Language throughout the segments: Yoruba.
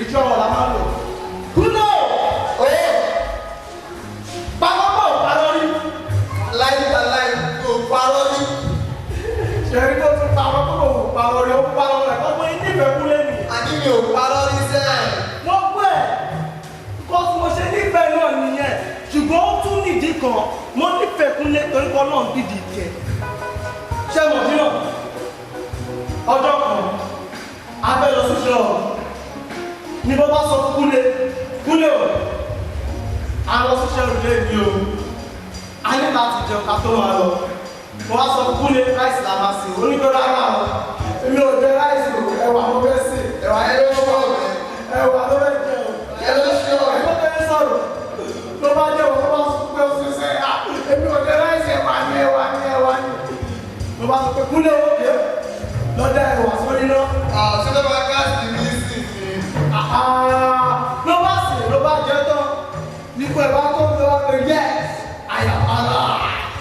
ìjọ ọ̀la máa ń lò. Kúlò! Oyè! Pàápàá parọ́ rí. Láìláì kò parọ́ rí. Ṣẹ̀rí tó tún parọ́ tó kò parọ́ rí, ó parọ́ rẹ̀ kọ́ pé nífẹ̀ẹ́ kúlé nì. Àní mi ò parọ́ rí sẹ́ẹ̀. Wọ́n pẹ́ kọ́ tí mo ṣe nífẹ̀ẹ́ náà nìyẹn. Ṣùgbọ́n ó tún nídìí kan, mo nífẹ̀ẹ́ kúlé torí kọ́ náà dídì kẹ̀. Ṣé mo bí náà? Ọjọ́ kan, a fẹ́ lọ sí ṣọ́ọ̀. Ní bọ́ bá sọ fún Kúlé o, a lọ sí ṣọ́ọ̀ lé ní o. A ní láti jẹun ká tó máa lọ. Mo wá sọ fún Kúlé ráìsì la máa sè, onígbọ́ rárá o. Èmi ò jẹ ráìsì o, ẹ̀wà ló fẹ́ sè. Ẹ̀wà ló ṣọ́ rẹ̀. Ẹ̀wà ló fẹ́ jẹ o. Ẹ ló ṣọ́ rẹ̀. Ẹ̀wà ló fẹ́ sọ̀rọ̀. Ló bá jẹ́ òun, ló bá sọ pé o ṣe ṣe à. Èmi ò jẹ ráìsì ẹ̀wà ni. Ló bá sọ pé Kúlé o kè é. Lọ́dẹ̀ ẹ̀wà sórí náà. Ṣé ló bá gáàsì mi sí ni? Ló bá sì ló bá jẹ́ tán. Nípa ẹ̀ bá tó ń lọ pé yes, àyàmálà.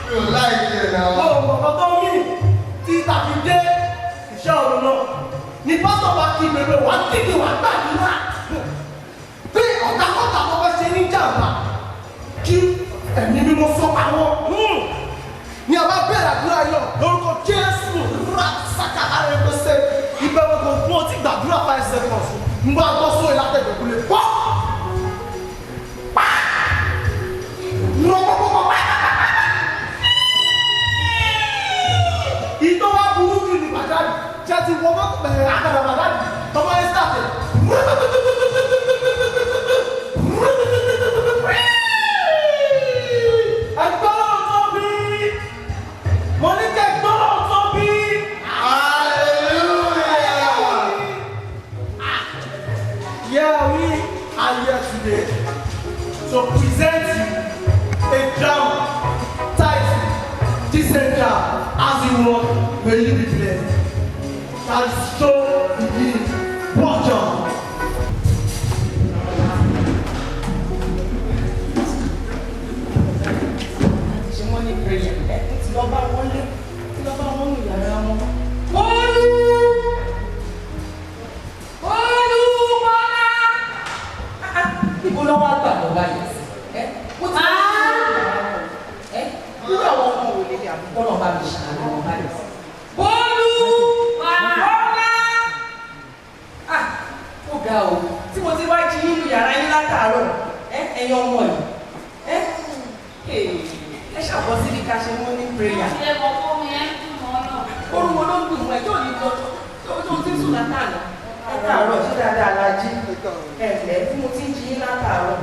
Mi ò láìkí ẹ̀ náà. Ó mọ̀kàn tó mí tí tàbí dé iṣẹ́ ọ̀run náà. Ní pásọ̀ bá kí bèbè wá kíkì wá gbàdúrà. Pé ọ̀tàkọ́tà tó fẹ́ ṣe ní jàmbá. Kí ẹ̀mí mímọ́ sọ àwọn. Ní a bá bẹ̀rẹ̀ àdúrà yọ lórúkọ Jésù rásàkà arẹgbẹsẹ ìbẹ̀wò kò fún ọtí gbàdúrà 5 seconds ń bá tọ́ sóyè látẹ̀gbẹ̀ kúlẹ̀ pọ́ pa rọ́pọ́pọ́pọ́ pa ìtọ́ wa burú jù ní bàjáde jẹ́ ti wọ́n mọ́ bẹ̀rẹ̀ àkàrà bàjáde tọ́mọ ẹ̀ sáfẹ̀ to present you a crown, title, decenter, as you want, may you be blessed. And so begin. Watch out. Money prayer. It's not about one. It's not about one. Lọ́wọ́ àgbàdo báyìí mo ti irú àwọn ọmọ wo lè àbúkọ́ náà bá mi ṣàánú wọn báyìí. Bọ́ọ̀lù Bọ́lá ó ga o tí mo ti wá jí nínú yàrá yín látàárọ̀ ẹ̀yin ọmọ yìí ẹ ṣàbọ̀ síbi ká ṣe mọ́ ní prayer. Orúkọ ló ń dùn mọ́ ẹ tó ní lọ tó ti sùn látàárọ̀. Látàárọ̀ ṣé dáadáa la jí ẹ̀fẹ̀ tí mo ti ń jí yín látàárọ̀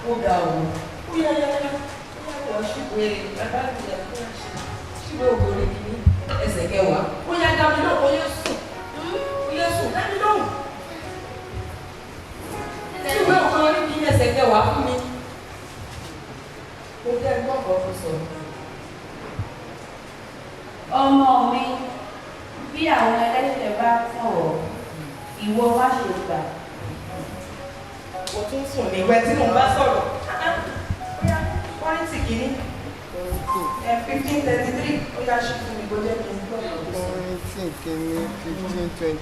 ó ga òun ó yá wọ́n ṣùgbọ́n bàbá ìyá ṣùgbọ́n ògbóni kìíní ẹsẹ̀ kẹwàá ó yá dábí náà ó yẹ sùn dábí náà ṣùgbọ́n ògbóni kìíní ẹsẹ̀ kẹwàá fún mi ó jẹ́ gbọ́ngàn fún sọ. Ọmọ mi bí àwọn ẹlẹ́ṣẹ̀ bá sọ̀rọ̀ ìwọ wá ṣe gbà. Kò tún sùn ní ìwẹ́ tí mo bá sọ̀rọ̀. Pọ́ìntì kìíní 1533 ó yá ṣe fún mi kó jẹ́ kí n gbọ́. Pọ́ìntì kìíní 15,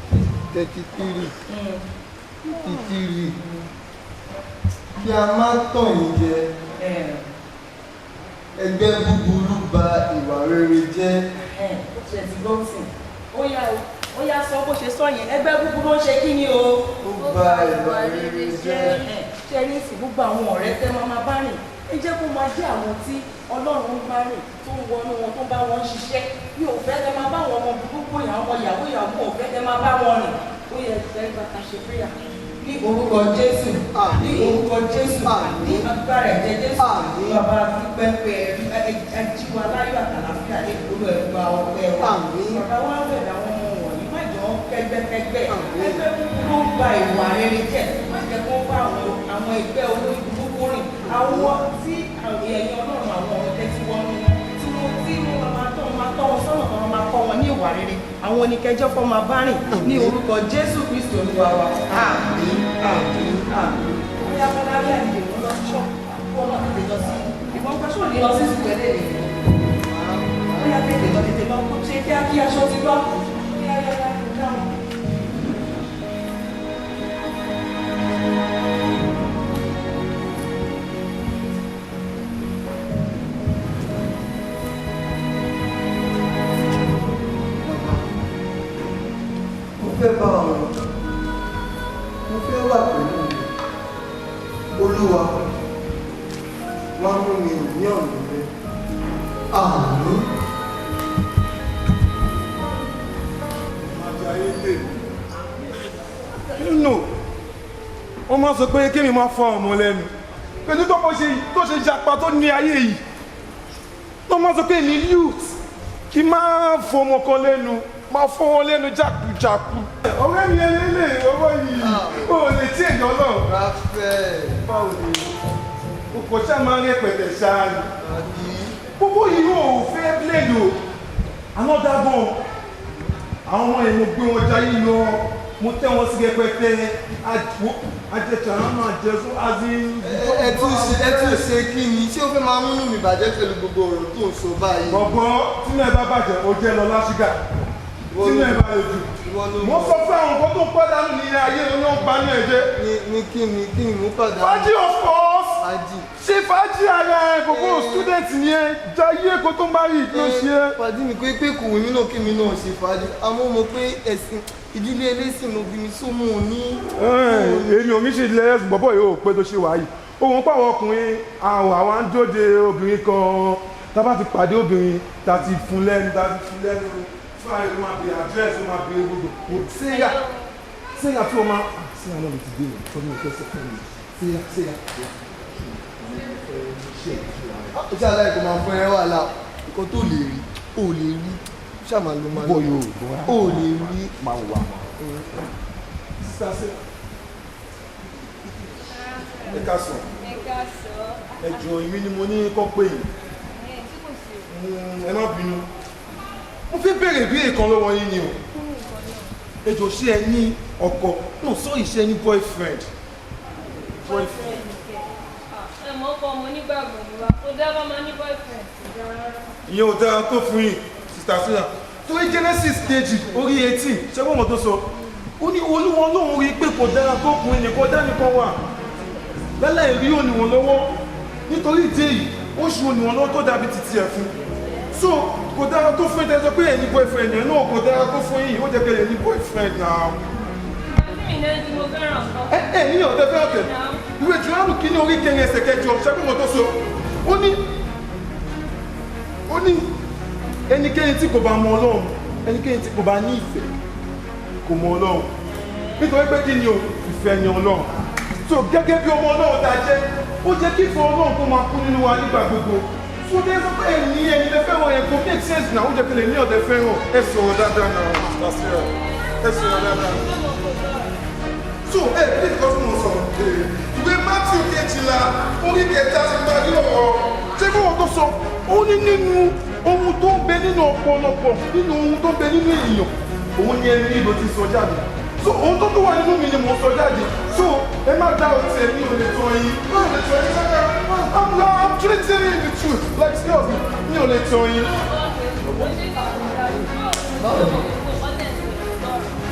20, 33 kí a má tàn yín jẹ. Ẹgbẹ́ búburú bà ìwà rere jẹ́. Ṣé ti gbọ́ sí i? Ó yá sọ bó ṣe sọ yẹn ẹgbẹ́ búburú ń ṣe kí ni o. Ó bà ìwà rere jẹ́. Ṣé ní ìsìn gbogbo àwọn ọ̀rẹ́ tẹ́ máa bá rìn ẹ jẹ́ kó máa jẹ́ àwọn tí Ọlọ́run ń bá rìn tó ń wọnú wọn tó ń bá wọn ṣiṣẹ́ bí ò fẹ́ tẹ́ máa bá wọn ọmọ burúkú yàn ọmọ yàwó ò fẹ́ tẹ́ máa bá wọn rìn ó yẹ fẹ́ bàtà ṣe péyà ní orúkọ Jésù ní orúkọ Jésù ní agbára ẹ̀jẹ̀ Jésù ní bàbá pípẹ́ ẹ̀jíwá láyọ̀ àtàlàfíà ní ìgboro ẹ̀gbà ọ̀pẹ wa bàbá wa bẹ̀rẹ̀ àwọn ọmọ wọ̀nyí má jọ kẹgbẹ́kẹgbẹ́ ẹgbẹ́ ló ń gba ìwà rere jẹ́ má jẹ́ kó bá àwọn ẹgbẹ́ olórí burúkú rìn àwọn tí ẹ̀yin Ọlọ́run àwọn ọ̀rọ̀ tẹ́tí wọnú tí wọ́n máa tọ́ wọn sọ́nà tó máa kọ́ wọn ní ìwà rere àwọn oníkẹjọ́ kọ́ máa bá rìn ní orúkọ Jésù Kristi Olúwa wa àmín àmín àmín. Bóyá bọ́lá rí àdìyẹ wọn lọ ṣọ́ wọn náà tètè lọ sí ìwọ̀n pẹ́ sóò ní lọ sí ìsìnkú ẹ̀dẹ́ rẹ̀ bóyá tètè lọ kó ṣe kí aṣọ ti gbọ́ kí ayẹyẹ dáhùn. fẹ́ bá wọn, mo fẹ́ wà pẹ̀lú rẹ̀. Olúwa, wá mú mi ní ọ̀nà rẹ̀. Àmín. No, wọ́n máa sọ pé kémi máa fọ́ ọmọ lẹ́nu pẹ̀lú tó ṣe japa tó ní ayé yìí. Wọ́n máa sọ pé ní youth kí máa fọ́ ọmọ kan lẹ́nu, máa fọ́ wọn lẹ́nu jákujàku. Ọ̀rẹ́ mi ẹlẹ́lẹ̀ ọwọ́ yìí ó lè tí èèyàn náà. Ráfẹ́. Báwo ni o kò ṣáà máa ń rẹpẹtẹ ṣáà ni. Gbogbo yìí ò fẹ́ blade o. Àwọn dábọ̀ àwọn ọmọ yẹn mo gbé wọn jayé lọ, mo tẹ́ wọn sí rẹpẹtẹ àjẹtà àwọn máa jẹ fún azin. Ẹ tún ṣe kí ni? Ṣé o fẹ́ máa múnú mi bàjẹ́ pẹ̀lú gbogbo ọ̀rọ̀ tó ń sọ báyìí? Gbọ̀gbọ́ tí náà bá bàjẹ́ o jẹ́ lọ láṣígà tí náà bá lè jù. Mo sọ fún àwọn nǹkan tó ń pàdánù ní ayé oní ọgbà ní ẹ̀jẹ̀. Ní kí ni mú pàdánù? Fájì of course. Fájì. Ṣé fájì ara ẹ̀ gbogbo student ni ẹ jayé kó tó má rí ló ṣe é. Fájì mi pé kò wí mí náà kí mi náà ṣe fájì. Àmọ́ mo pé ẹ̀sìn ìdílé ẹlẹ́sìn ló bí mi sómù ní. Èmi ò ní ṣe ilé ẹ̀sùn bọ́bọ̀ yìí ò pé tó ṣe wáyé. Ohun pàwọn ọkùnrin àwa ń dóde obìnrin kan tá bá ti pàdé obìnrin tá ti fún lẹ́nu fún àyè ló máa bèèrè àdírẹ́sì ló máa bèèrè gbogbo. Sẹ́yà tí o máa sẹ́yà náà ló ti dé ìtọ́ ní ìfẹ́ sọ fún mi. Sẹ́yà. Ó ṣe aláìkò máa fún ẹ wàhálà nǹkan tó lè rí ó lè rí ṣàmà ló máa bọ̀ yóò ó lè rí máa wà. Ẹ ká sọ. Ẹ jọ èmi ni mo ní kọ́ pé yìí. Ẹ má bínú. Mo fẹ́ bẹ̀rẹ̀ ìbéèrè kan lọ́wọ́ yín ni o. Ẹ jọ ṣé ẹ ní ọkọ? No, sọ ìṣe ní boyfriend. Boyfriend. Ẹ mọ̀ ọkọ ọmọ onígbàgbọ́ ni wa, kò dá máa ní boyfriend. Ìyẹn ò dára tó fún yín, Sister Sarah. Torí Genesis kejì orí 18, ṣẹ́gbọ́n mọ̀ tó sọ. Ó ní Olúwa lóun rí pé kò dára tó kùnrin nìkan dánìkan wà. Lálẹ́ ìrí òníwọ̀n lọ́wọ́. Nítorí ìdí èyí, ó ṣe òníwọ̀n lọ́wọ́ tó dàbí títí ẹ̀ fún. So, kò dára tó fún ìtẹ́sọ pé ẹ̀ ní boyfriend ẹ̀ náà kò dára tó fún yìí, ó jẹ́ kẹ́lẹ̀ ní boyfriend náà. Mi ní ẹni mo fẹ́ràn kan. Ẹ ní ọ̀tẹ́ fẹ́ ọ̀tẹ̀. Ìwé Jòhánù kìíní orí kẹrin ẹsẹ̀ kẹjọ, ṣẹ́gbọ́n mọ̀ tó sọ. Ó ní ẹnikẹ́ni tí kò bá mọ Ọlọ́run, ẹnikẹ́ni tí kò bá ní ìfẹ́ kò mọ Ọlọ́run. Nítorí pé kí ni o, ìfẹ́ ni Ọlọ́run. So gẹ́gẹ́ bí ọmọ Ọlọ́run ta jẹ́, ó jẹ́ kí ìfẹ́ Ọlọ́run kó máa kú nínú wa nígbà gbogbo. So dé sọ pé ẹni lè fẹ́ràn ẹ̀ kò make sense náà, ó jẹ́ kí lè ní ọ̀dẹ fẹ́ràn. Ẹ sọ̀rọ̀ dáadáa náà, Sister Sarah. Ẹ sọ̀rọ̀ dáadáa. So bí ìkọ́ tí mo sọ̀rọ̀ ìwé Matthew kejìlá orí kẹta ti parí ọ̀rọ̀. Ṣé kí wọ́n tó sọ? Ó ní nínú ohun tó ń bẹ nínú ọ̀pọ̀lọpọ̀ nínú ohun tó ń bẹ nínú èèyàn, òun ni ẹni ìbò ti sọ jáde. So ohun tó wà nínú mi ni mo sọ jáde. So ẹ má dá ọtí ẹ ní olè tán yín. I'm treating you the truth like seriously ní olè tán yín.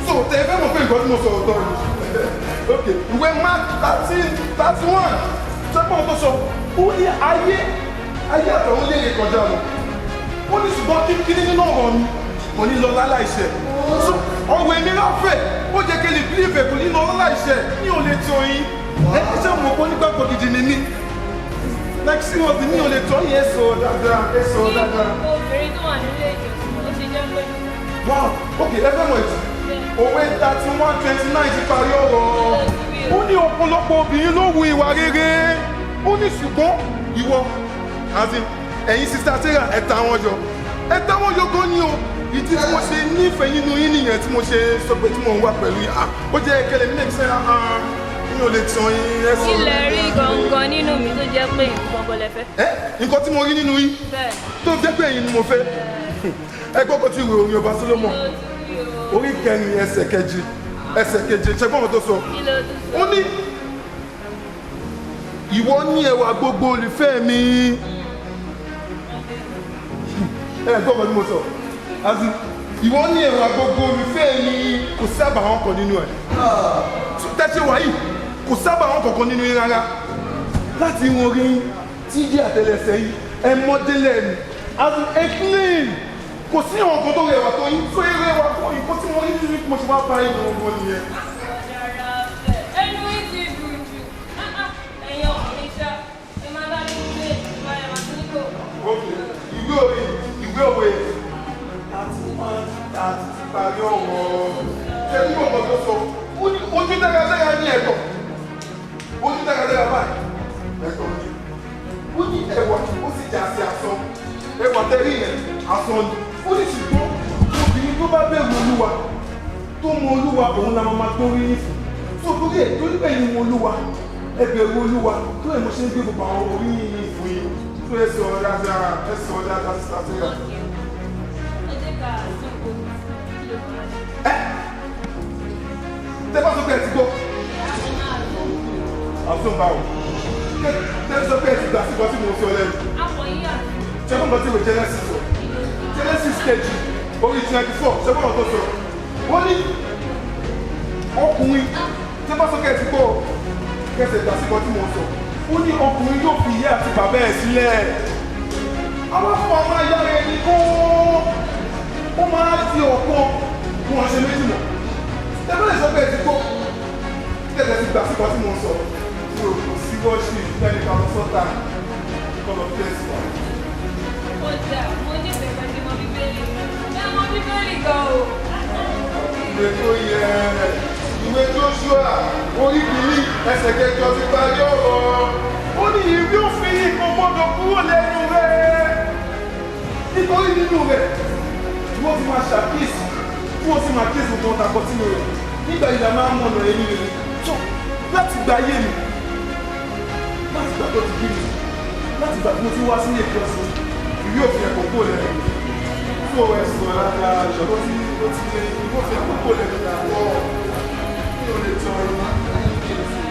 So tẹ ẹ fẹ́ mọ̀ pé nǹkan tí mo sọ̀rọ̀ tán ni. Ok, ìwé Mark 13:31 ṣẹ́gbọ́n tó sọ ó ní ayé àtọ̀run lè kọjá lọ. Ó ní ṣùgbọ́n kíkiri nínú ọ̀rọ̀ mi kò ní lọ láláìṣẹ. Ọ̀rọ̀ èmi láfẹ̀ ó jẹ́ kí n lè bílíìfù kò ní lọ láláìṣẹ ní ò lè tọ́ yín. Ẹ ṣe mọ̀ pé nígbàgbọ́ gidi ni mí. Like seriously ní ò lè tọ́ yín ẹ sọ dáadáa. Obìnrin tó wà nílé ìjọsìn ó ti jẹ́ pé. Wow, ok, ẹ fẹ́ mọ̀ ètò. Òwe 31:29 ti parí ọ̀rọ̀. Ó ní ọ̀pọ̀lọpọ̀ obìnrin ló wu ìwà rere. Ó ní ṣùgbọ́n ìwọ ẹ̀yin Sister Sarah ẹ̀ta wọn yọ gan ni o. Ìdí tí mo ṣe nífẹ̀ẹ́ nínú yín nìyẹn tí mo ṣe sọ pé tí mo ń wà pẹ̀lú yín. Ó jẹ́ ẹ̀kẹ́lẹ̀ mi lẹ́gbẹ̀ẹ́ sẹ́ra mi ò lè tàn yín ẹ̀sọ́. Ilẹ̀ rí gangan nínú mi tó jẹ́ pé nǹkan kò lè fẹ́. Nǹkan tí mo rí nínú yín tó jẹ́ pé ẹ̀yin ni mo fẹ́. Ẹ gbọ́dọ̀ ti rò orin ọba Solomon orí kẹrin ẹsẹ̀ keje ṣẹgbọ́n tó sọ. Ó ní ìwọ ní ẹwà gbogbo olùfẹ́ mi. Ẹ gbọ́dọ̀ ni mo sọ. Ìwọ ní ẹwà gbogbo olùfẹ́ mi kò sábà wọn kàn nínú ẹ̀. Tẹ́tí wà yìí kò sábà wọn kọ̀ọ̀kan nínú yín rárá. Láti irun orí tí yí àtẹlẹsẹ̀ yìí ẹ mọ́délẹ̀ ni. Ẹ clean kò sí àwọn nǹkan tó rẹwà tó yín tó rẹwà tó yín kó tí mo rí nínú mo ṣe wá bá yín gbọ̀ngàn nìyẹn. ẹnu yìí ti dùn jù ẹ̀yin ọkùnrin ṣá ẹ máa bá mi gbé ìgbà ẹ̀ máa tún kò. ìwé òwe àti ti parí ọ̀rọ̀ ṣé kí ọmọ tó sọ ojú dáradára ní ẹ̀tọ́ ojú dáradára báyìí ẹ̀tọ́ ni ó ní ẹwà ó sì jà sí asán ẹwà tẹ́lẹ̀ yẹn asán ni ó ní ṣùgbọ́n obìnrin tó bá bẹ̀rù olúwa tó mọ olúwa òun la máa tó rí yín fún tó torí ẹ̀ torí bẹ́ẹ̀ ni mo olúwa ẹ bẹ̀rù olúwa tó ẹ̀ mo ṣe ń gbé gbogbo àwọn orí yín fún yín tó ẹ sọ dáadáa sí àtẹ́yà. ẹ jẹ́ ká sún kò kí ló máa ṣe. Tẹ́ bá sọ pé ẹ ti gbọ́. Àtúnbáwò. Tẹ́ sọ pé ẹ ti gbà sí ìgbà tí mo sọ lẹ́nu. Àpọ̀ yìí àti. Ṣé fún ọtí ìwé Genesis sọ? Genesis kejì orí 24 ṣé fún ọtọ́ sọ? Wọ́n ní ọkùnrin tẹ́ bá sọ pé ẹ ti gbọ́ kẹsẹ̀ gbà sí ìgbà tí mo sọ. Ó ní ọkùnrin yóò fi ìyá àti bàbá ẹ̀ sílẹ̀. Àwọn afọ ọmọ ayá rẹ̀ ni kó ó máa di ọ̀kan fún ọ̀sẹ̀ méjì mọ̀. Tẹ́lẹ̀ lè sọ pé ẹ ti gbọ́ tẹ́lẹ̀ ti gbà sí ìgbà tí mo sọ. Mo rò kò sí wọ́ọ̀ṣì lẹ́yìn ká lọ sọ́tà kọ́lọ̀ tẹ́sí wa. Kódà mo nífẹ̀ẹ́ pẹ̀lú ọmọ bíbélì. Ẹ mọ bíbélì gan o. Ìwé tó yẹ ìwé Joshua orí kìíní ẹsẹ̀ kẹjọ ti parí ọ̀rọ̀. Ó ní ìwé òfin yìí kò gbọ́dọ̀ kúrò lẹ́nu rẹ̀. Nítorí nínú rẹ̀ wọ́n ti máa ṣàkíyèsí wọ́n sì máa kíyèsí tó ń takọ sínú rẹ̀. Nígbà ìlà máa ń mọ̀nà ẹni rẹ̀ tó láti gba ayé mi láti gbà tó ti bí mi láti gbà tí mo ti wá sí èkó ọ̀sán ìwé òfin ẹ̀kọ́ kó lẹ́nu fún ọ̀rọ̀ ẹ̀sùn alága ìṣọ̀tọ́ tí ó ti lé ìwé òfin ẹ̀kọ́ kó lẹ́nu ìyàwó kí o lè tọ́ ọ̀rọ̀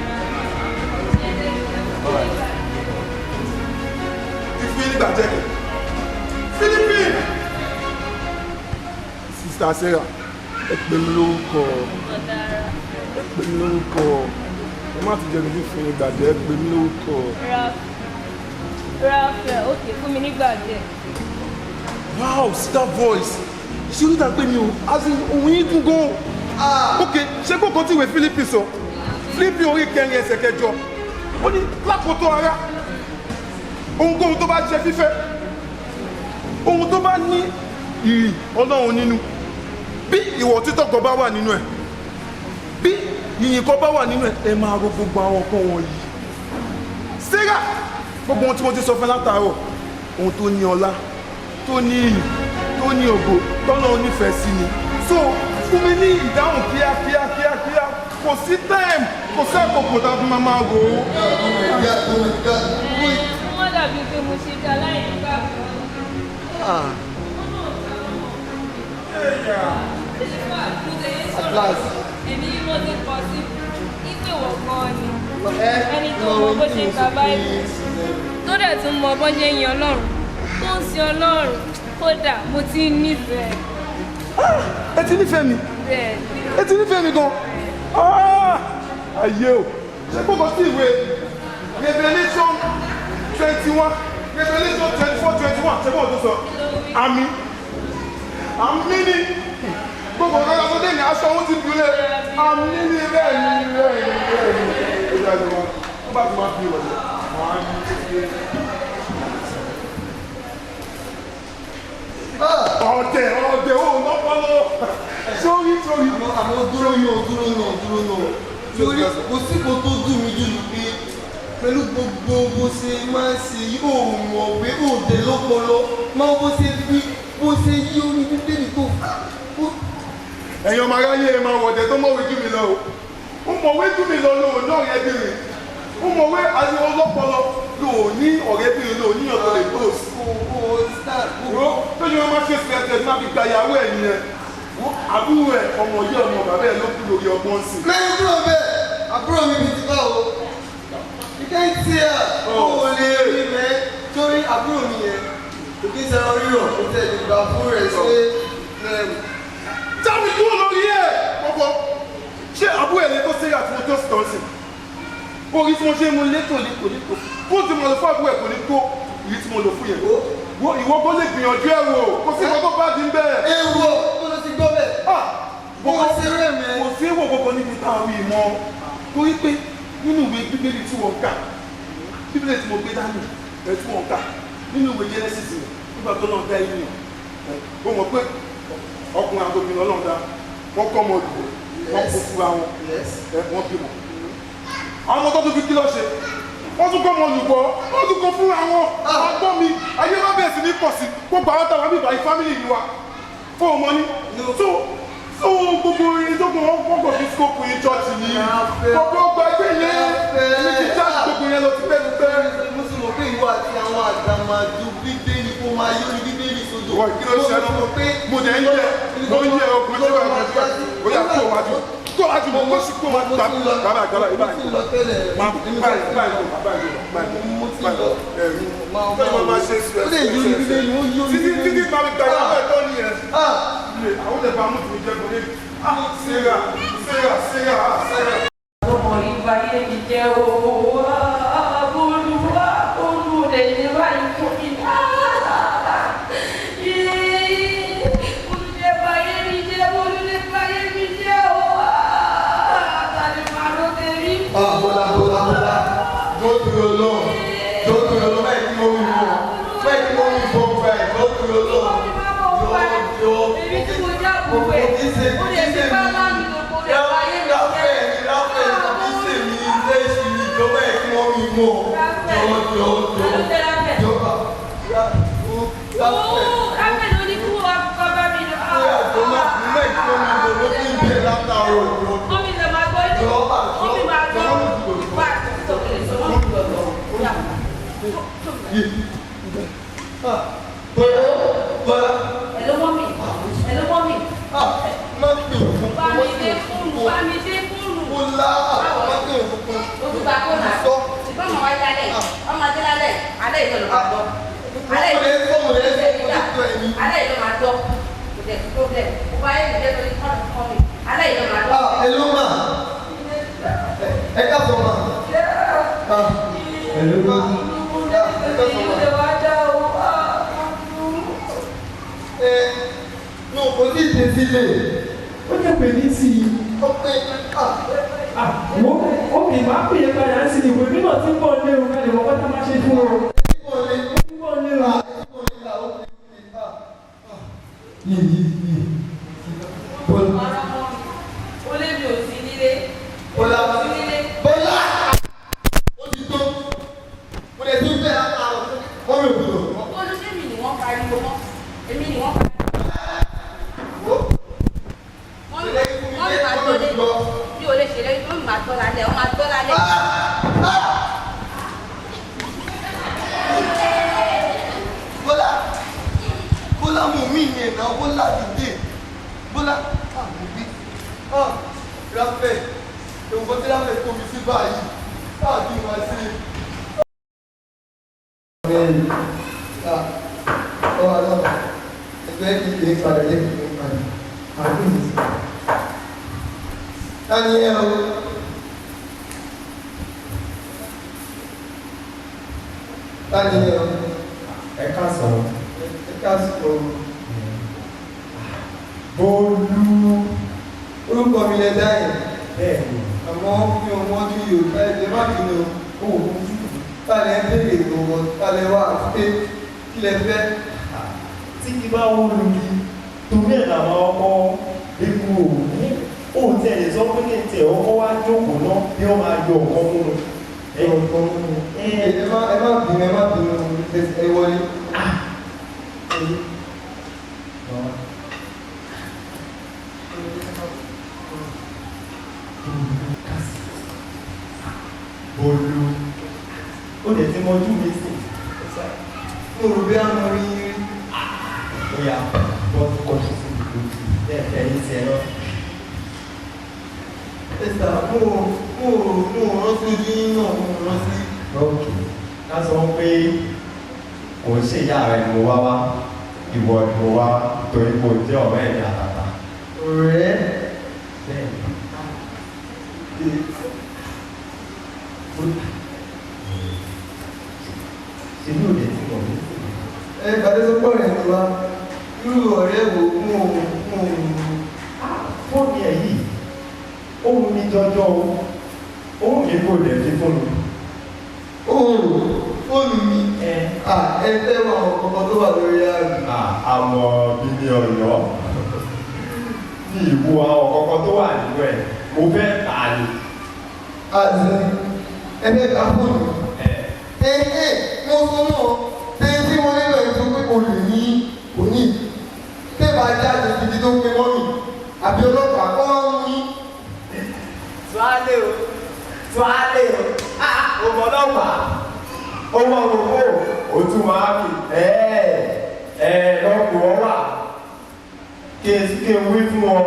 ìfún nígbà jẹ́kẹ̀ Philippine Sister Sarah ẹ pè mí lórúkọ ẹ pè mí lórúkọ ẹ má ti jẹ́ ní fún ìgbà jẹ́ ẹ pè mí lórúkọ. Raphael, ok, fún mi nígbà díẹ̀. Wow, see that voice. Ṣé orí ìdàgbé mi o? As in, òun yín dùn gan. Ok, ṣé gbọ́dọ̀ tí ìwé Philippi sọ? Philippi orí kẹrin ẹsẹ̀ kẹjọ. Ó ní lákòótọ́ ara. Ohunkóhun tó bá jẹ fífẹ́. Ohun tó bá ní ìrì Ọlọ́run nínú. Bí ìwọ̀ títọ́ kan bá wà nínú ẹ̀. Bí yìnyín kan bá wà nínú ẹ̀. Ẹ máa ro gbogbo àwọn nǹkan wọ̀nyí. Sarah! Gbogbo ohun tí mo ti sọ fún látàárọ̀. Ohun tó ní ọlá. Tó ní iyì, tó ní ògo, tọ́nà onífẹ̀ẹ́ sí ni. So fún mi ní ìdáhùn kíákíá kò sí time kò sí àkókò tá a fi máa rò ó. Wọ́n dàbí pé mo ṣe dá láì nígbà kan. At last. Èmi ni mo ti pọ̀ sí ìpè wọ̀ gan ni. Ẹni tó mọ bó ṣe ń ka báyìí. Tó dẹ̀ tún mọ bó ṣe ń yan Ọlọ́run. Tó ń sin Ọlọ́run. Kódà mo ti nífẹ̀ẹ́. Ẹ ti nífẹ̀ẹ́ mi. Bẹ́ẹ̀ ni. Ẹ ti nífẹ̀ẹ́ mi gan. Ayé o. Ṣé gbogbo sí ìwé Revelation 21 Revelation 24-21 ṣé gbogbo tó sọ? Àmì. Àmì ni. Gbogbo ọ̀gá tó dé ní aṣọ ohun ti dúlé. Àmì ni bẹ́ẹ̀ ni. Ó dájú wa. Ó bá ti máa fi ìwọ̀lẹ̀. Wọ́n á ní ṣe. Ọ̀dẹ̀ ò lọ́pọ̀lọ́. Sórí. Àmọ́ dúró náà. Sórí kò sí kò tó dùn mí jù pé pẹ̀lú gbogbo bó ṣe máa ń ṣe yóò mọ̀ pé ó dé lọ́pọlọ máa bó ṣe yí orí bíbélì tó fà. Ẹ̀yin ọmọ aráyé ẹ máa wọ̀dẹ̀ tó mọ̀wé jù mí lọ o. Ó mọ̀wé jù mí lọ lóò ní ọ̀rẹ́bìnrin. Ó mọ̀wé àti ọlọ́pọlọ lóò ní ọ̀rẹ́bìnrin lóò níyàn tó lè tó sí. Ro tó yẹ wọ́n máa ṣe ṣẹ̀ṣẹ̀ máa fi gba ìyàwó ẹ̀ nìyẹn. Àbúrò ẹ̀ ọmọ yẹ ọmọ bàbá ẹ̀ ló kú lórí ọgbọ́n sí. Lẹ́yìn kúrò bẹ́ẹ̀ àbúrò mi bí ti bá o. Ìkẹ́ ń tí ẹ̀ ó lè rí mẹ́ torí àbúrò mi yẹn kò kí ń sẹ́wọ́n rírọ̀ kó tẹ̀lé ìgbà fún rẹ̀ ṣe Jáde kúrò lórí ẹ̀ pọ̀pọ̀. Ṣé àbúrò ẹ̀ lè tó ṣe àti mo tó sì tán sí? Orí tí mo ṣe mú létò. Fún tí mo lọ fún àbúrò ẹ̀ kò ní tó ìyí tí mo lò fún yẹn. ìwọ kó lè gbìyànjú ẹ̀ wò kó sí ìwọ tó bá dín bẹ́ẹ̀. Èèwọ̀ kó lọ sí gbọ́ bẹ́ẹ̀. Wọ́n ṣe rẹ̀ mẹ́. Kò sí èèwọ̀ gbogbo níbi táwọn wí mọ́. Torí pé nínú ìwé bíbélì tí wọ́n kà bíbélì tí mo gbé dání ẹ̀ tí wọ́n kà nínú ìwé Genesis nígbà tó náà dá inú ó mọ̀ pé ọkùnrin àti obìnrin ọlọ́run dá wọ́n kọ́ ọmọ olùkọ́ wọ́n kó fúra wọn wọ́n bímọ. àwọn ọmọ tó tún fi kí lọ ṣe wọ́n tún kọ́ ọmọ olùkọ́ wọ́n tún kọ́ fúra wọn àgbọ́ mi ayé wọn bẹ̀rẹ̀ sí ní pọ̀ sí gbogbo àwọn táwọn bíbá yìí fámìlì ni wa fún ọmọ ní. so gbogbo irin tó gbọ́ wọ́n gbọ́ fi skóòpù yìí chọ́ọ̀chì ni gbogbo ọgbà ẹgbẹ́ yẹn ní ti cháàjì gbogbo yẹn lọ ti pẹ́ ti pẹ́. mo sì mọ̀ pé ìwọ àti àwọn àgbàmàdù bíbélì kó máa yọ ní bíbélì sódò. wọ́n kí ló ṣe é mo dẹ̀ ń yẹ ọkùnrin tó wà ní ó yà kó wájú kó wájú mo kó sí kó wájú bàbá àgbàlá yìí báyìí máa ṣe sí ẹ títí máa gba ìyá ẹ̀ tó ní ẹ̀ àwọn ọ̀dẹ̀ bá mú tìmí jẹ́ kó lé Sarah. ọmọ ìbáyé mi jẹ́ owó olùwà olùdè ní báyìí fún mi. Go to your Lord. Go to your Lord. Make more people. Make more people pray. Go to your Lord. Hello, mommy. Hello, mommy. Bami dé fóònù. Olùgbà kò náà. Ṣùgbọ́n màá wáyé lálẹ́. Ọmọ adé lálẹ́. Alẹ́ ìlú ló máa gbọ́. Alẹ́ ìlú máa gbọ́. Kò dẹ̀ problem. Ó bá yẹ ìdílé lórí kọ́ọ̀tù fún mi. Alẹ́ ìlú máa gbọ́. Hello ma. Ẹ káàbọ̀ ma. Hello ma. Ìlú wa já o. No, kò sí ìdè sílẹ̀. Ó jẹ́ pé ní sí i. Ó pé Ó kì í máa pè é padà sí ìwé mímọ̀ tí ń bọ̀ lé o kalẹ̀ wọ́n pátá máa ṣe fún o. Ó ń bọ̀ lé o. Ó lé mi ò sí nílé. Bọ́lá Ó sí nílé. Bọ́lá ó ti tó. Mo lè tún bẹ́ẹ̀ látàrọ̀ fún mi ò gbọdọ̀. Olùsèmi ni wọ́n pariwo mọ́. Èmi ni wọ́n pariwo. Wọ́n mi máa tó lé. Bí o lè ṣe lẹ́yìn tó mi máa tọ́ lálẹ́, wọ́n máa tọ́ lálẹ́. Bọ́lá mo mí ni ẹ̀nà Bọ́lá dìde. Bọ́lá mo bí. Ráfẹ́ èwùkọ́ tí Ráfẹ́ kó mi sí báyìí. Kí n máa ṣe. Bẹ́ẹ̀ni, ọlọ́run ẹgbẹ́ ìdè padà yẹ kí n padà. Àdúgbò. Tani ẹ o. Tani ẹ o. Ẹ káàsán. Ẹ káàsán. Bólú. Orúkọ mi lẹ dáyẹ̀. Bẹ́ẹ̀ni. Àmọ́ mi ò mọ ojú Yorùbá ẹ̀jẹ̀ má bínú owó tálẹ̀ ń bèrè ìgbòho tálẹ̀ wá àti pé kí lẹ fẹ́. Tí kì bá wọ́n lu kí torí ẹ̀ làwọn ọkọ ewu o tí ẹ̀ lè sọ pé kí n tẹ̀ ọkọ wá jókòó náà bí wọ́n máa yọ ọ̀kan mú un. Ẹ má bínú ẹ wọlé. Bólú. Ó lè ti mọjú mi sí. Mo rò bí a mọ rí rí. Ó yà wọ́n tún kọ́ sí ìlú ẹ̀yìn tiẹ̀ náà. Ẹ̀sà mo rántí ojú yín náà mo rántí. Lọ́ọ̀kì ká sọ pé kò ń ṣe ìyá rẹ̀ ni mo wá wá ìwọ ni mo wá torí mo jẹ́ ọ̀rẹ́ ẹ̀mí àtàtà. Ọ̀rẹ́. Bẹ́ẹ̀ni. Ṣé ní òde tí mo ní? gbadé tó pọ̀ rẹ̀ ló wá irú ọ̀rẹ́ wo mú fóònù ẹ̀ yìí ohun mi jọjọ ohun mi kò dẹ̀ fi fún mi. fóònù mi ẹ tẹ́wọ̀n ọ̀kọ̀ọ̀kan tó wà lórí ààrùn. àmọ́ bíbí ọ̀yọ́ ní ìwo àwọn ọ̀kọ̀ọ̀kan tó wà nínú ẹ̀ mo fẹ́ tà ní. ẹgbẹ́ ká fóònù mo sọ náà tí wọ́n nílò ètò pé kò lè ní òní tẹ́bà jáde gidi tó pé mọ́mì àbí ọlọ́pàá kọ́ wọ́n mú yín. tuwálé o ọmọ ọlọ́pàá ọmọ òwò òtún máa fi lọ́pọ̀ wà kí n wí fún ọ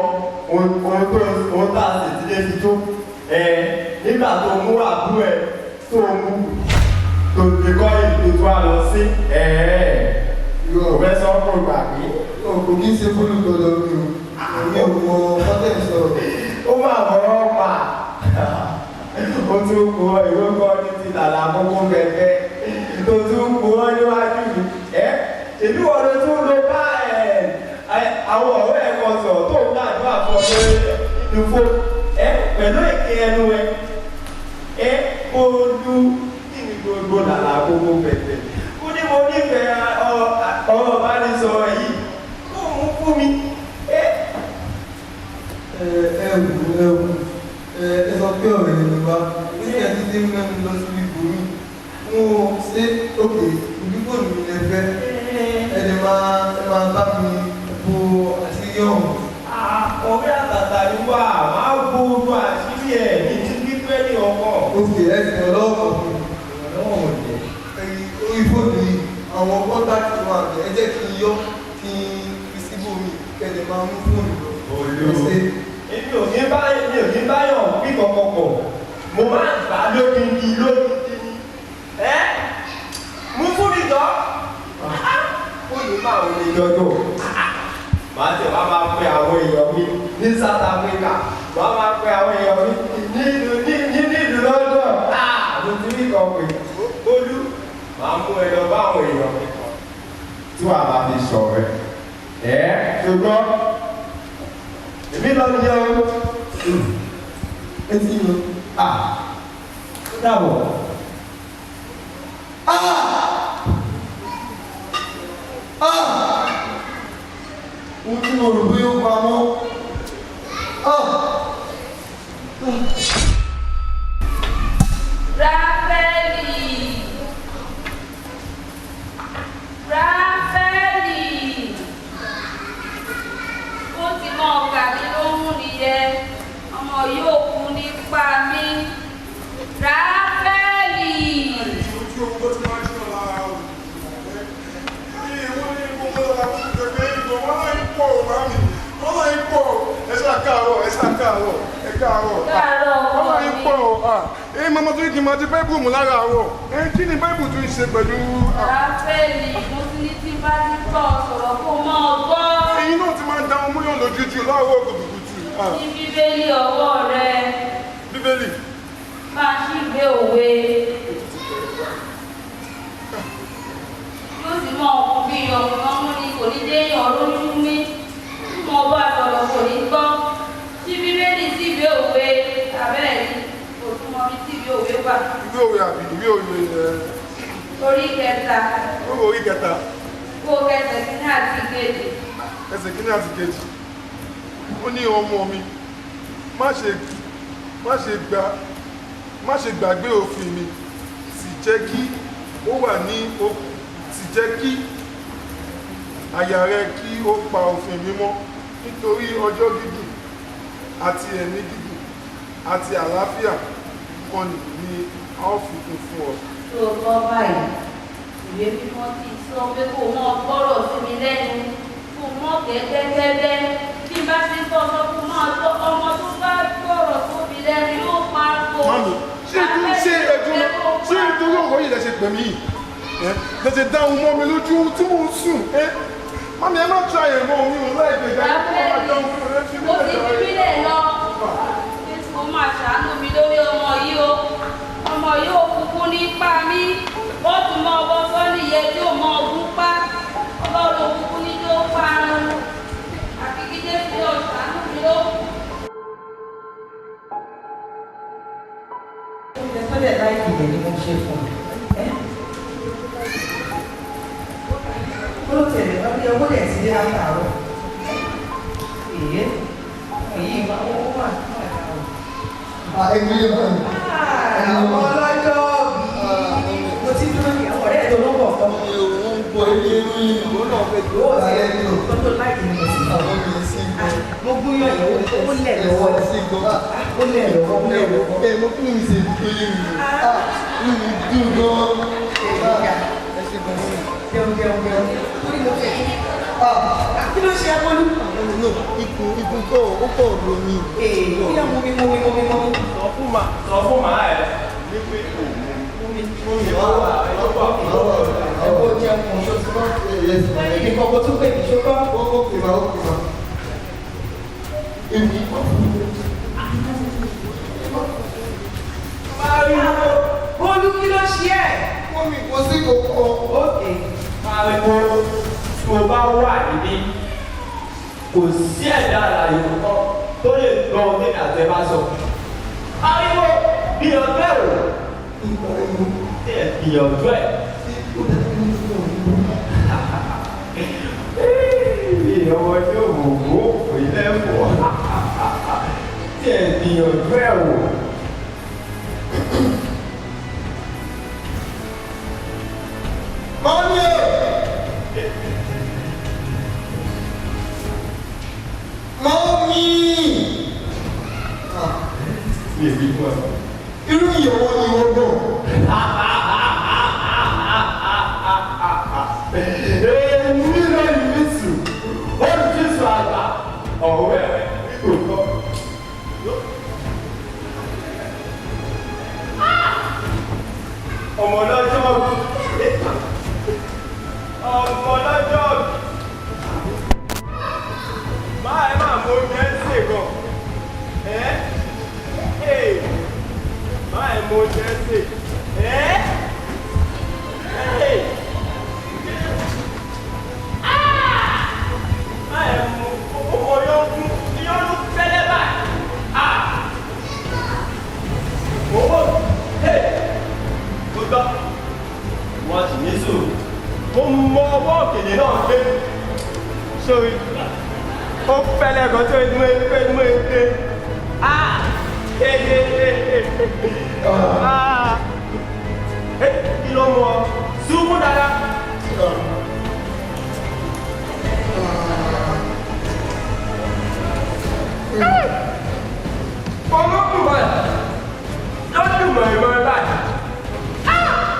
ohun tá a sì ti lé fi tó nígbà tó mú àbúrò ẹ tó mú tó ti kọ́ ìlú tó wà lọ sí òfẹ́ sọ fún ìgbàgbé. kò kí n ṣe fúlù gbọdọ̀ mi ò mọ fọ́tẹ̀ sọ̀rọ̀. ó máa bọ̀rọ̀ pa ó tún kó ìwé kọ́ ní ti dàda àkókò gẹ̀gẹ́ tó tún kó níwájú mi èmi wọ́n ló tún lọ bá àwọn ọ̀rẹ́ ẹ̀kọ́ sọ̀rọ̀ tó ń dájú àfọ̀ṣẹ́ ìdúfó pẹ̀lú èké ẹnu ẹ kó lú kí ni gbogbo dàda àkókò gẹ̀gẹ́ ó ní mo nífẹ̀ẹ́ ọ̀rọ̀ bá ní sọ̀rọ̀ yìí kó mú fún mi. ẹwù ẹ sọ pé ọ̀rẹ́ ni wá ní ẹni tí ń mẹ́nu lọ sí ibòmí mo ṣe òkè ìdúgbò mi lẹ́fẹ́ ẹni máa bá mi bo àṣírí ọ̀hún. ọ̀rẹ́ àtàtà ni wà máa gbogbo àṣírí ẹ̀ ní ti gbígbẹ́ ní ọkọ̀. òkè ẹsìn ọlọ́wọ́ orí fóònù yìí àwọn kọ́ńtàkì wà ẹ jẹ́ kí n yọ kí n fi síbòmí kẹ́lẹ̀ máa mú fóònù lọ. èmi ò ní báyọ̀ bí kọ̀kọ̀ pọ̀ mo máa ń gbà lókìndí mú fún mi tọ́ ó ní máa wọlé jọjọ máa tẹ̀ wá máa pe àwọn èèyàn mi ní South Africa wá máa pe àwọn èèyàn mi nílùú London mo ti rí kan pé Olú máa mú ẹ lọ bá àwọn èèyàn mi tí wàá bá fi sọ̀rọ̀ ṣùgbọ́n èmi lọ ní jẹun etí lọ. ó dàbọ̀. Ohun tí mo rò bí ó pamọ́. Ráfẹ́lì ó ti mọ ọ̀gá mi lóhùn nìyẹn ọmọ yóò kú nípa mi Ráfẹ́lì. Mama tó kí n máa ti báìbù mú lára àwọ̀. Kí ni báìbù tún ń ṣe pẹ̀lú. Ráfẹ́lì mo ti ní tí bá ti tọ̀ sọ̀rọ̀ kó mọ́ ọgbọ́. Ẹyin náà ti máa ń dáhùn múyàn lójújú láàárọ̀ kùtùkùtù. Ní bíbélì ọwọ́ rẹ. Bíbélì. Máa ṣì gbé òwe. Yóò sì mọ ọkùn bí ọkùnrin ọmú ni kò ní dé èèyàn lójú mi. Mo bá sọ̀rọ̀ kò ní gbọ́. Tí bíbélì sì gbé òwe abẹ́rẹ́ kò tún mọ bí tí ìwé òwe wà. Ìwé òwe àbí ìwé òwe Orí kẹta. Orí kẹta. Kó kẹsẹ̀ kínní àti kejì. Ẹsẹ̀ kínní àti kejì. Ó ní ọmọ mi, má ṣe gbàgbé òfin mi, sì jẹ́ kí àyà rẹ kí ó pa òfin mi mọ́, nítorí ọjọ́ gígùn àti ẹ̀mí gígùn àti àlàáfíà kan ni a ó fi kún fún ọ. Lóòótọ́ báyìí, ìwé mímọ́ ti sọ pé kó mọ́ gbọ́rọ̀ sí mi lẹ́nu, kó mọ́ gẹ́gẹ́gẹ́gẹ́. Bí bá ti tọ́ sọ fún máa tọ́ ọmọ tó bá gbọ́rọ̀ sóbi lẹ́nu yóò máa kó. Mami, ṣé nítorí ọ̀rọ̀ yìí lẹ ṣe pè mí yìí? Lẹ ṣe dá ohun mọ́ mi lójú tí mò ń sùn. Mami, ẹ má tún àyè mọ́ mi ò láìpẹ́ ìgbà mo ti fi bílẹ̀ lọ. Jésù ó máa ṣàánú mi lórí ọmọ yìí o. Ọmọ yìí ò kúkú nípa mi. Ó tún mọ ọgbọ́n sọ́ni yẹ tí ó mọ ọdún pa. dẹ̀ láìpẹ́ ìdẹ̀ ni mo ṣe fún un. Ó ló tẹ̀lé lọ́dún owó dẹ̀ ti dé látàárọ̀. Èyí máa wọ́n wà. Èmi yóò hàn. Àwọn ọlọ́jọ́ mo ti dúró ní àwọn ọ̀rẹ́ ẹ̀dọ́ lọ́wọ́ ọ̀kan. Wọ́n ń bọ ilé ní ìlú náà fẹ́ tó lálẹ́ ní o. Tó láìpẹ́ ni mo sì fà. Àwọn mi sí gbọ́. Mo gúnyàn ìyàwó ó lẹ̀ lọ́wọ́. Sí gbọ́. Ó lẹ̀ lọ́wọ́. Ó lẹ̀ lọ́wọ́. Ẹ mo kún mi ṣe tó yé mi. Mi dùn gan. Ẹ ṣe gan sí. Jẹun. Kúrì mo fẹ́. Kí ló ṣe ẹgbọ́n ní? Ikùn kọ́ ó pọ̀ lómi. Bóyá mo mi. Sọ fún màá ẹ̀ ní pé kò Ẹ̀kọ́ jẹun kò ṣoṣo náà. Nìkan kò tún pè mí ṣoṣo. Ó kì máa. Èmi Olú kí ló ṣe ẹ̀? wọ́n mi kò sí kòkó. Ókè. pariwo tí mo bá wà níbí kò sí ẹ̀dá àlàyé kan tó lè gbọ́ ní àtẹ̀bá sọ. pariwo gbìyànjú ẹ̀ wò. Gbìyànjú ẹ̀. Ìyọ̀wọ́ yóò wò ó pè lẹ́wọ̀. Tí ẹ̀ gbìyànjú ẹ̀ wò. Mọ́mí! Mọ́mí! Mi ò bí fún ẹ. Irú ìyàwó ni wọ́n gbọ́. Èmi náà ní Jésù. Ó ní Jésù àgbà. Ọ̀wẹ́ kò kọ́. Ọmọ lọ́jọ́ máa ẹ máa mú oúnjẹ ṣe gan. Máa ẹ mú oúnjẹ ṣe. Máa ẹ mú ọmọ yóò lù fẹ́lẹ́ báyìí. Owó ó gbọ́ wọ́n ti ní sùúrù. Mo mọ ọwọ́ òkèlè náà gbé sórí. Ó fẹ́lẹ́ kan tó ẹnu ẹnu ẹgbẹ́. Kí ló mọ súnmú dáadáa? Ọmọ kùmọ̀ lọ́dún mọ̀ ìmọ̀ ẹ̀ báyìí.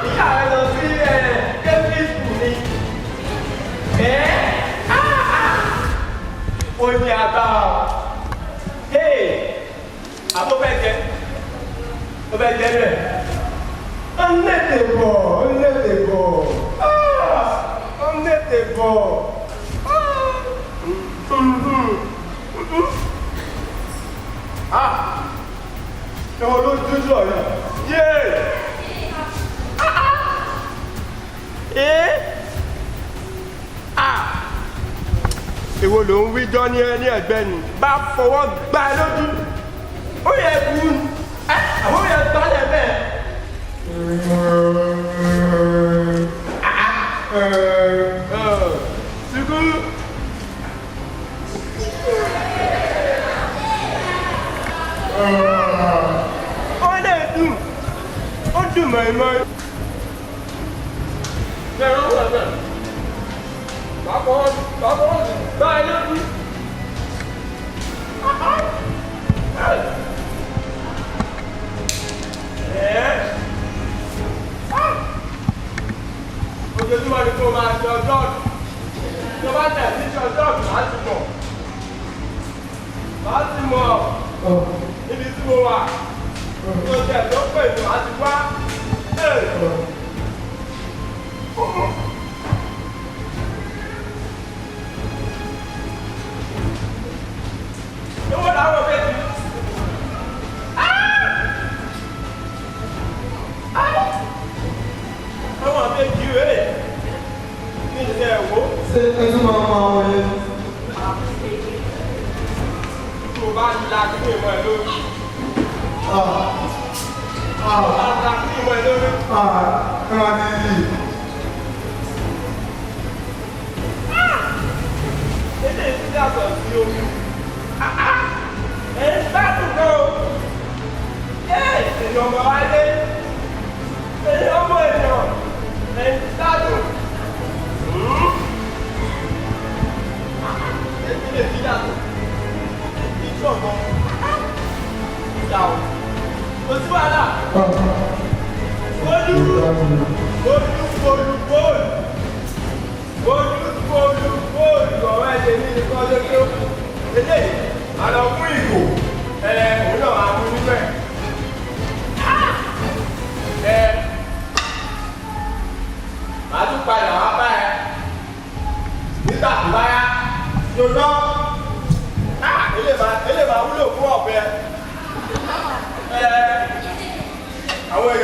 Ìyá rẹ̀ lọ sí Kẹ́fí Skul ni. Ó ní agbára. Àbó fẹ́ jẹ. Ó fẹ́ jẹ rẹ̀. Ó ń lètè bọ̀. Ẹ̀wọ̀n ló dúdú ọ̀yọ́. Èwo ló ń wíjọ́ ní ẹni ẹ̀gbẹ́ ni bá fọwọ́ gbá lójú ó yẹ kú àwọn yẹ gbálẹ̀ bẹ́ẹ̀. Sùkú. Ó lè dùn ó dùn mọ̀ọ́mọ́. Bẹ́ẹ̀ ló wà bẹ́ẹ̀. Bàbá gbá ẹ lójú. Ojoojúmọ́ ni kó máa ṣe ọjọ́ ọ̀dùn. Tó bá tẹ̀ sí ṣe ọjọ́ ọ̀dùn, màá ti mọ̀ níbi tí mo wà. Tó tẹ̀ tó pè ní màá ti wá. Owó làwọn fẹ́ di. Àwọn àfẹ́ di rẹ̀ ní ìṣẹ́ ẹ̀wọ́. Ṣé ẹ tún máa wọlé? Tó bá la kí ní ìmọ̀ ẹ̀ lórí. Bá ẹ máa ti yí. Ilé ìsídàtọ̀ sí omi. Ẹ ń gbádùn náà. Èèyàn ọmọ wáyé. Èèyàn ọmọ èèyàn. Ẹ ń gbádùn. Ilé ìsídàtọ̀. Ìṣọ̀gbọ́n. Ìjà o. Kò sí wàhálà. Bólú. Ọ̀rọ̀ ẹ̀jẹ̀ ní nìkan lókè ó. Eléyìí, a lọ fún ìgò. Òun náà máa mú níbẹ̀. Màá tún padà wá bá ẹ. Nígbà tó bá yá, yóò lọ. Eléyìí